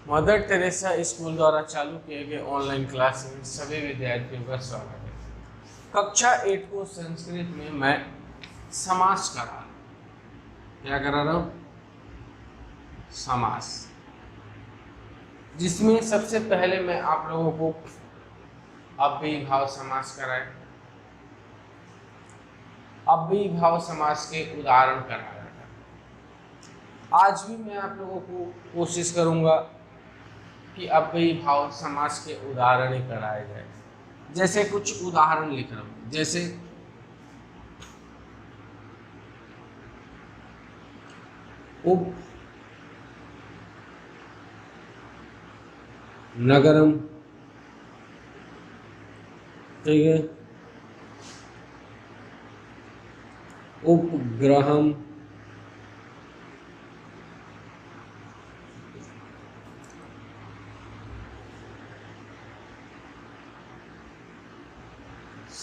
Mother Teresa school द्वारा चालू किए गए ऑनलाइन क्लास में सभी विद्यार्थियों का स्वागत है। कक्षा 8 को संस्कृत में मैं समास करा रहा हूं। क्या करा रहा हूं? समास, जिसमें सबसे पहले मैं आप लोगों को अव्ययीभाव समास कराए, अव्ययीभाव समास के उदाहरण कराया था। आज भी मैं आप लोगों को कोशिश करूंगा कि अव्ययीभाव समास के उदाहरण ही कराए जाए। जैसे कुछ उदाहरण लिख रहा हूं, जैसे उप नगरम, ठीक है, उपग्रहम,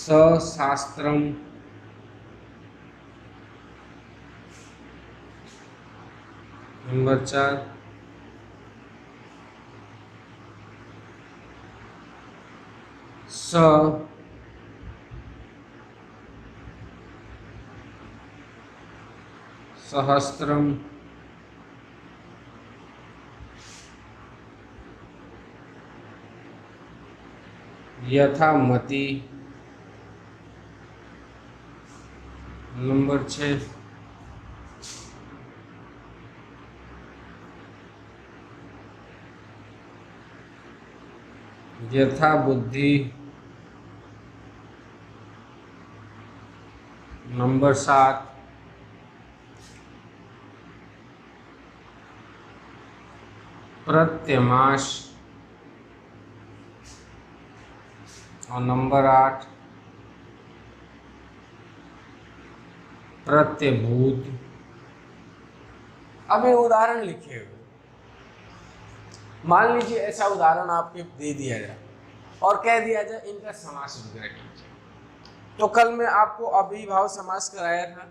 सशास्त्रम, नंबर 4 सहस्त्रम, यथामति, नंबर 6 यथा बुद्धि, नंबर 7 प्रत्यमाश, और नंबर 8 प्रत्यभूत। अब ये उदाहरण लिखे हुए, मान लीजिए ऐसा उदाहरण आपके दे दिया जाए और कह दिया जाए इनका समास वगैरह कीजिए। तो कल मैं आपको अव्ययीभाव समास कराया था,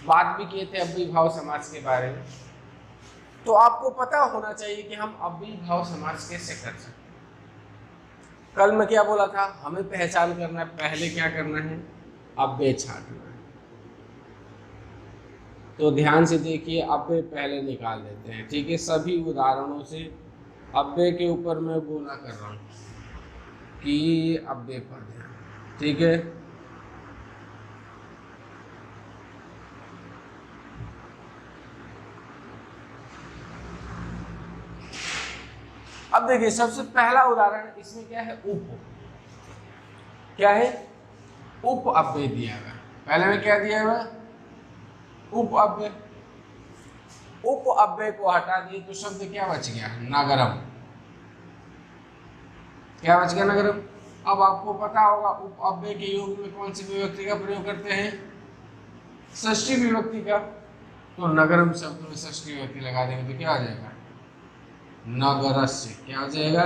बात भी किए थे अव्ययीभाव समास के बारे में। तो आपको पता होना चाहिए कि हम अव्ययीभाव समास कैसे कर सकते हैं। कल मैं क्या बोला था? हमें पहचान करना है, पहले क्या करना है? अव्यय छांटना है। तो ध्यान से देखिए, अव्यय पहले निकाल देते हैं, ठीक है। सभी उदाहरणों से अव्यय के ऊपर मैं बोला कर रहा हूँ कि अव्यय पर ध्यान, ठीक है। अब देखिए, सबसे पहला उदाहरण इसमें क्या है? उप, क्या है? उप अव्यय दिया हुआ। पहले में क्या दिया हुआ? उप अव्यय। उप अव्यय को हटा दिए तो शब्द क्या बच गया? नगरम। क्या बच गया? नगरम। अब आपको पता होगा उप अव्यय के योग में कौन सी विभक्ति का प्रयोग करते हैं? षष्ठी विभक्ति का। तो नगरम शब्द में षष्ठी विभक्ति लगा देंगे तो क्या हो जाएगा? नगरस्य। क्या हो जाएगा?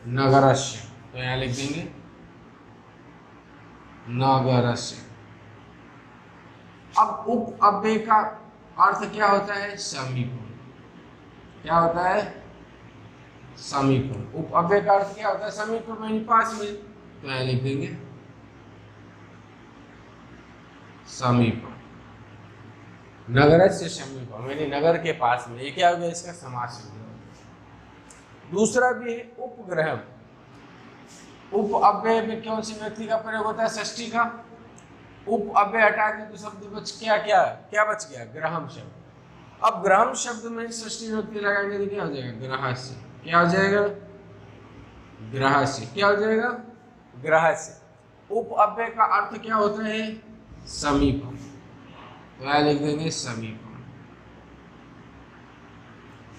नगरस्य। तो यहां लिख देंगे नगरस्य। अब उप अव्यय का अर्थ क्या होता है? समीपन। क्या होता है? समीपन। उप अव्यय का अर्थ क्या होता है? समीपन, यानी पास में। तो यहां लिख देंगे समीपन। नगरस्य समीपम, यानी नगर के पास में। ये क्या हो गया? इसका समास हो गया। दूसरा भी है उपग्रह। उप अव्यय में कौन सी व्यक्ति का प्रयोग होता है? षष्ठी का। उप अव्यय हटा दें तो शब्द बच क्या क्या क्या बच गया? ग्रहम शब्द। अब ग्रहम शब्द में षष्ठी विभक्ति लगाएंगे तो क्या हो जाएगा? ग्रहस्य। क्या हो जाएगा? ग्रहस्य। क्या हो जाएगा? ग्रहस्य। उप अव्यय का अर्थ क्या होता है? समीपम। तो यहां लिख देंगे समीपम।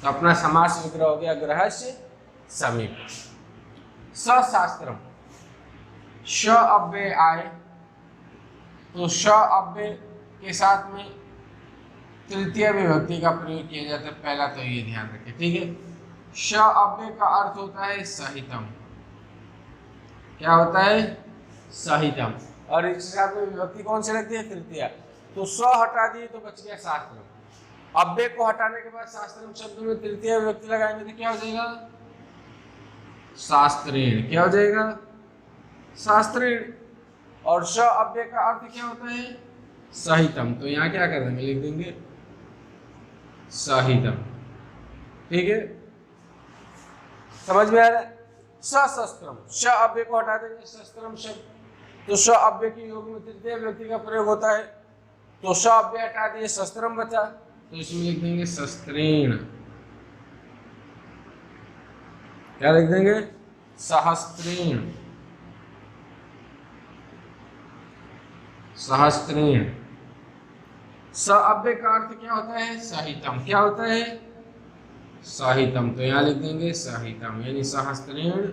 तो अपना समास विग्रह हो गया ग्रहस्य समीपम। सशास्त्रम, श अव्यय आए तो श अव्यय के साथ में तृतीय विभक्ति का प्रयोग किया जाता है। पहला तो ये ध्यान रखें, ठीक है। श अव्यय का अर्थ होता है सहितम। क्या होता है? सहितम। और इसके साथ में विभक्ति कौन सी लगती है? तृतीय। तो स हटा दिए तो बच गया शास्त्रम। अव्यय को हटाने के बाद शास्त्रम शब्द में तृतीय विभक्ति लगाएंगे तो क्या हो जाएगा? शास्त्रीण। क्या हो जाएगा? शास्त्रीण। और श अव्यय का अर्थ क्या होता है? सहितम। तो यहाँ क्या कर देंगे? लिख देंगे सहितम। ठीक है, समझ में आ रहा है? सशस्त्रम, श अव्यय को हटा देंगे, शस्त्रम शब्द, तो श अव्यय के योग में तृतीय व्यक्ति का प्रयोग होता है, तो श अव्यय हटा दिए, शस्त्रम बचा, तो इसमें लिख देंगे शस्त्रीण। क्या लिख देंगे? सहस्त्रीण। सहस्त्रीण। स अव्यय का अर्थ क्या होता है? सहितम। क्या होता है? सहितम। तो यहाँ लिख देंगे सहितम, यानी सहस्त्रीण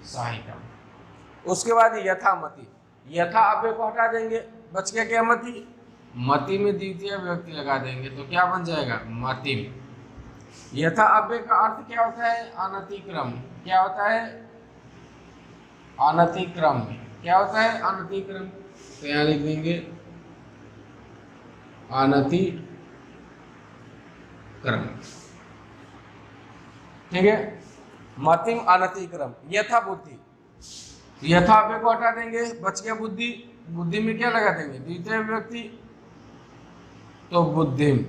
सहितम। उसके बाद यथामति, यथा अव्यय को हटा देंगे, बच गया क्या? मति। मति में द्वितीय विभक्ति लगा देंगे तो क्या बन जाएगा? मतिम। यथा अव्यय का अर्थ क्या होता है? अनतिक्रम। क्या होता है? अनतिक्रम। क्या होता है? अनतिक्रम। तो यहाँ लिख देंगे अनतिक्रम। ठीक है, मतिम अनतिक्रम। यथा बुद्धि, यथा अव्यय को हटा देंगे, बच गया बुद्धि। बुद्धि में क्या लगा देंगे? द्वितीय विभक्ति, तो बुद्धिम।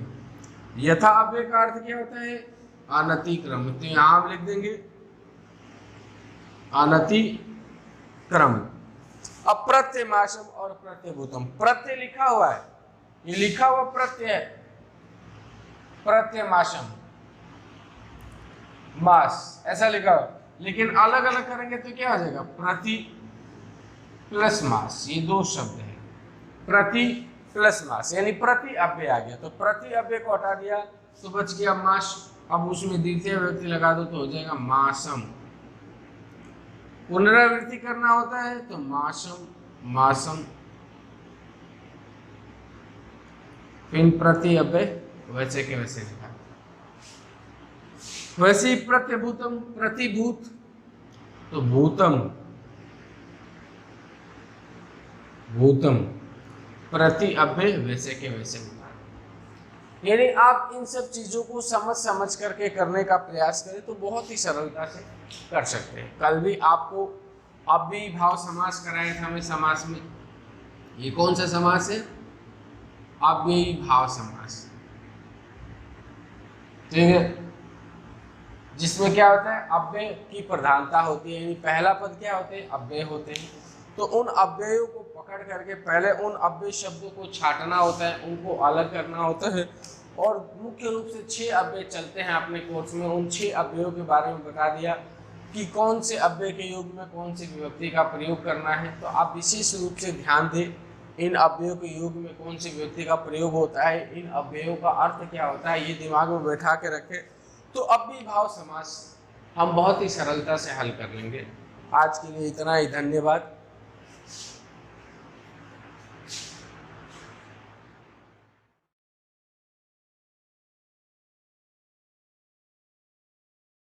यथा अव्यय का अर्थ क्या होता है? अनतिक्रम। तो यहां हम लिख देंगे अनतिक्रम। अब प्रत्ययमाशम और प्रत्ययभूतम, प्रत्यय लिखा हुआ है, ये लिखा हुआ प्रत्यय है प्रत्ययमाशम, मास ऐसा लिखा हुआ, लेकिन अलग अलग करेंगे तो क्या हो जाएगा? प्रति प्लस मास। ये दो शब्द है, प्रति प्लस मास, यानी प्रति अव्यय आ गया, तो प्रति अव्यय को हटा दिया तो बच गया मास। अब उसमें द्वितीय विभक्ति लगा दो तो हो जाएगा मासम। पुनरावृत्ति करना होता है तो मासम मासम, फिर प्रति अव्यय वैसे के वैसे लिखा। वैसे ही प्रत्यभूतम, प्रतिभूत, तो भूतम भूतम, प्रति अव्यय वैसे के वैसे लिखा। यानी आप इन सब चीजों को समझ समझ करके करने का प्रयास करें तो बहुत ही सरलता से कर सकते हैं। कल भी आपको अव्ययीभाव समास कराया था हमें समास में, ये कौन सा समास है? अव्ययीभाव समास। ठीक है, जिसमें क्या होता है? अव्यय की प्रधानता होती है, यानी पहला पद क्या होते हैं? अव्यय होते हैं। तो उन अव्ययों को पकड़ करके पहले उन अव्यय शब्दों को छांटना होता है, उनको अलग करना होता है, और मुख्य रूप से 6 अव्यय चलते हैं अपने कोर्स में। उन 6 अव्ययों के बारे में बता दिया कि कौन से अव्यय के योग में कौन सी विभक्ति का प्रयोग करना है। तो आप विशेष रूप से ध्यान दें, इन अव्ययों के योग में कौन सी विभक्ति का प्रयोग होता है, इन अव्ययों का अर्थ क्या होता है, ये दिमाग में बैठा के रखें तो अव्ययीभाव समास हम बहुत ही सरलता से हल कर लेंगे। आज के लिए इतना ही, धन्यवाद।